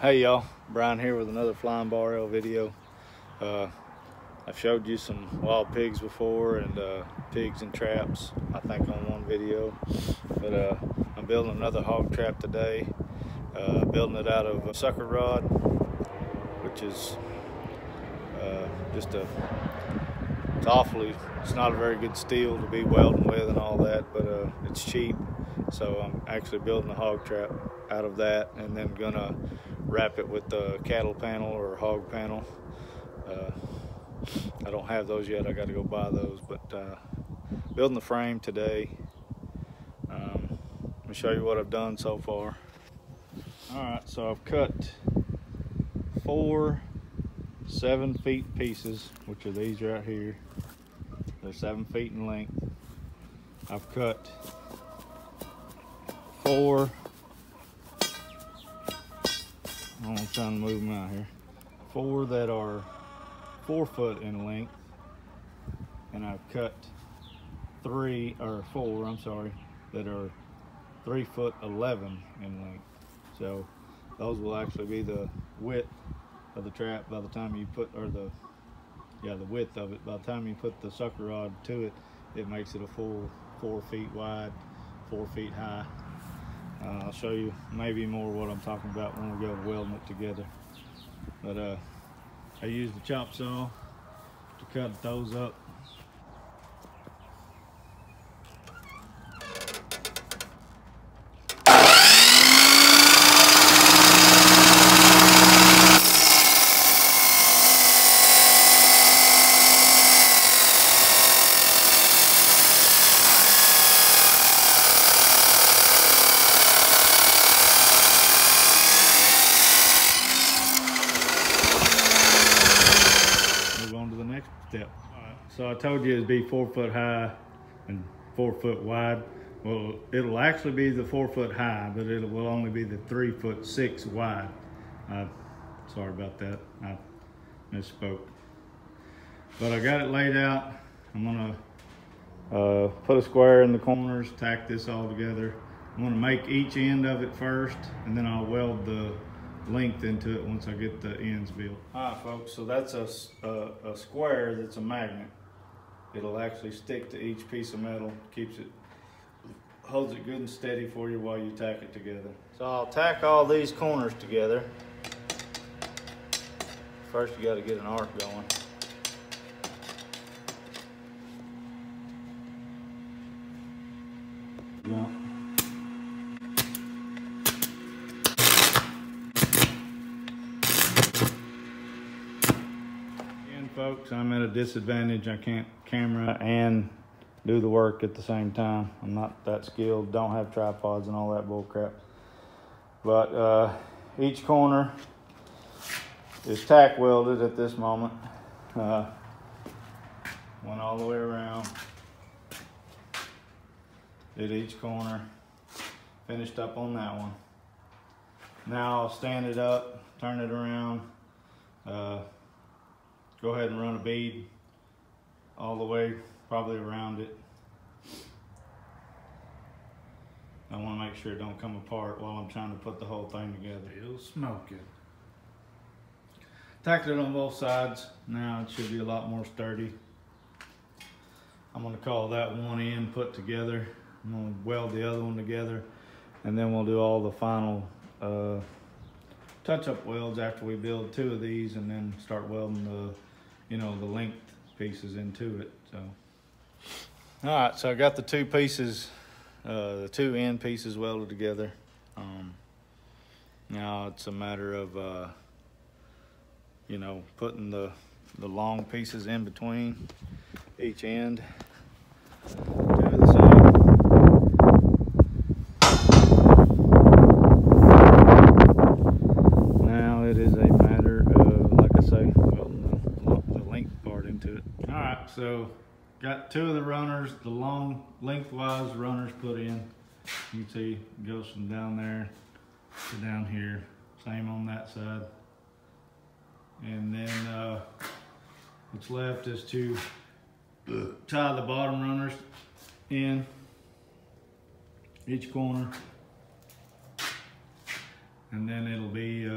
Hey y'all, Brian here with another flying bar rail video. I've showed you some wild pigs before and pigs and traps, I think on one video. But I'm building another hog trap today. Building it out of a sucker rod, which is it's not a very good steel to be welding with and all that, but it's cheap. So I'm actually building a hog trap out of that and then gonna wrap it with the cattle panel or hog panel. I don't have those yet, I gotta go buy those, but building the frame today. Let me show you what I've done so far. All right, so I've cut 4 7-foot pieces, which are these right here. They're 7 feet in length. I've cut 4, I'm trying to move them out here, 4 that are 4 foot in length, and I've cut 4, I'm sorry, that are 3 foot 11 in length. So those will actually be the width of the trap by the time you put, the width of it. By the time you put the sucker rod to it, it makes it a full 4 feet wide, 4 feet high. I'll show you maybe more what I'm talking about when we go welding it together. But I use the chop saw to cut those up. Step. So I told you it'd be 4 foot high and 4 foot wide. Well, it'll actually be the 4 foot high, but it will only be the 3'6" wide. Sorry about that, I misspoke. But I got it laid out. I'm gonna put a square in the corners, tack this all together. I'm gonna make each end of it first, and then I'll weld the length into it once I get the ends built. All right, folks, so that's a square that's a magnet. It'll actually stick to each piece of metal, holds it good and steady for you while you tack it together. So I'll tack all these corners together. First you gotta get an arc going. Yeah. Folks, I'm at a disadvantage. I can't camera and do the work at the same time. I'm not that skilled, don't have tripods and all that bull crap. But each corner is tack welded at this moment. Went all the way around. Did each corner. Finished up on that one. Now I'll stand it up, turn it around. Go ahead and run a bead all the way, probably around it. I want to make sure it don't come apart while I'm trying to put the whole thing together. It'll smoke it. Tacked it on both sides. Now it should be a lot more sturdy. I'm going to call that one end put together. I'm going to weld the other one together, and then we'll do all the final touch-up welds after we build 2 of these, and then start welding the length pieces into it. So, all right, so I got the 2 pieces, the 2 end pieces welded together. Now it's a matter of putting the long pieces in between each end. Do the same. So got 2 of the runners, the long lengthwise runners put in. You can see it goes from down there to down here. Same on that side. And then what's left is to tie the bottom runners in each corner. And then it'll be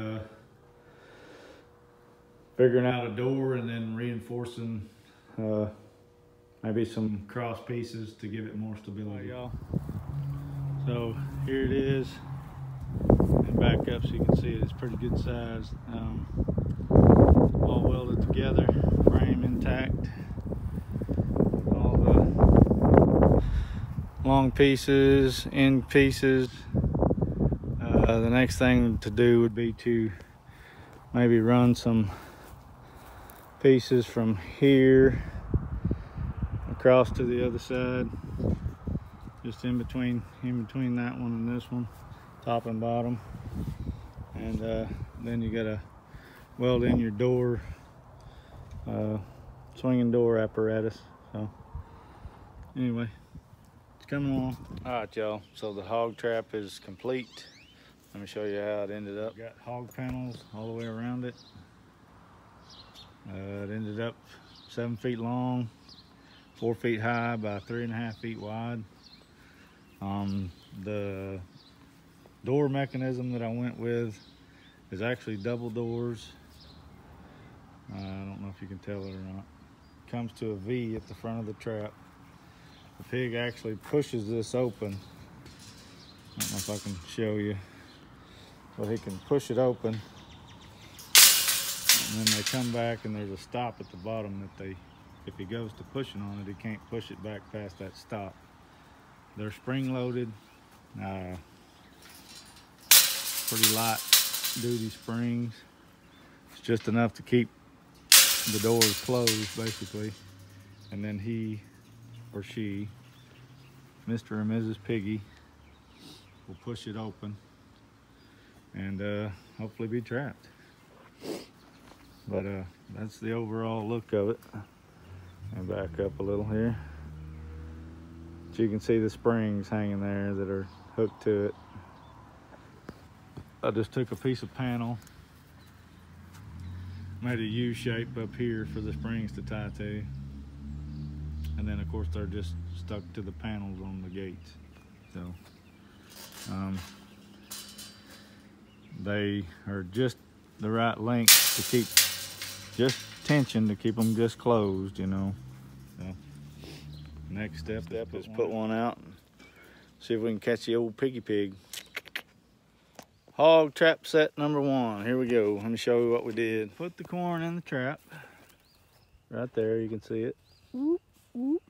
figuring out a door and then reinforcing maybe some cross pieces to give it more stability. Y'all. So here it is, and back up so you can see it. It's pretty good size. All welded together, frame intact. All the long pieces, end pieces. The next thing to do would be to maybe run some pieces from here across to the other side, just in between that one and this one, top and bottom. And then you gotta weld in your door, swinging door apparatus. So anyway, it's coming along. All right, y'all, so the hog trap is complete. Let me show you how it ended up. Got hog panels all the way around it. It ended up 7 feet long, 4 feet high by 3.5 feet wide. The door mechanism that I went with is actually double doors. I don't know if you can tell it or not. It comes to a V at the front of the trap. The pig actually pushes this open. I don't know if I can show you, but he can push it open, and then they come back and there's a stop at the bottom that if he goes to pushing on it, he can't push it back past that stop. They're spring loaded, pretty light duty springs. It's just enough to keep the doors closed basically, and then he or she, Mr. or Mrs. Piggy, will push it open and hopefully be trapped. But that's the overall look of it. And back up a little here, so you can see the springs hanging there that are hooked to it. I just took a piece of panel, made a U shape up here for the springs to tie to, and then of course they're just stuck to the panels on the gates. So they are just the right length to keep, just tension to keep them just closed, you know. So next step is put one out and see if we can catch the old piggy pig. Hog trap set number 1. Here we go. Let me show you what we did. Put the corn in the trap. Right there, you can see it. Whoop, whoop.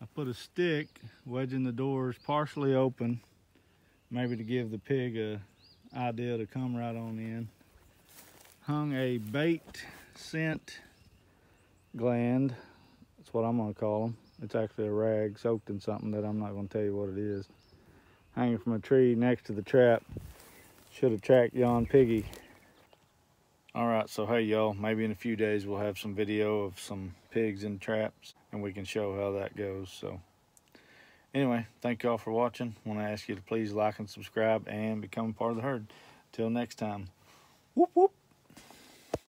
I put a stick wedging the doors partially open, maybe to give the pig a idea to come right on in. Hung a bait scent gland. That's what I'm gonna call them. It's actually a rag soaked in something that I'm not gonna tell you what it is. Hanging from a tree next to the trap. Should attract yon piggy. All right, so hey y'all, maybe in a few days we'll have some video of some pigs in traps and we can show how that goes. So anyway, thank y'all for watching. I want to ask you to please like and subscribe and become part of the herd. Till next time. Whoop whoop.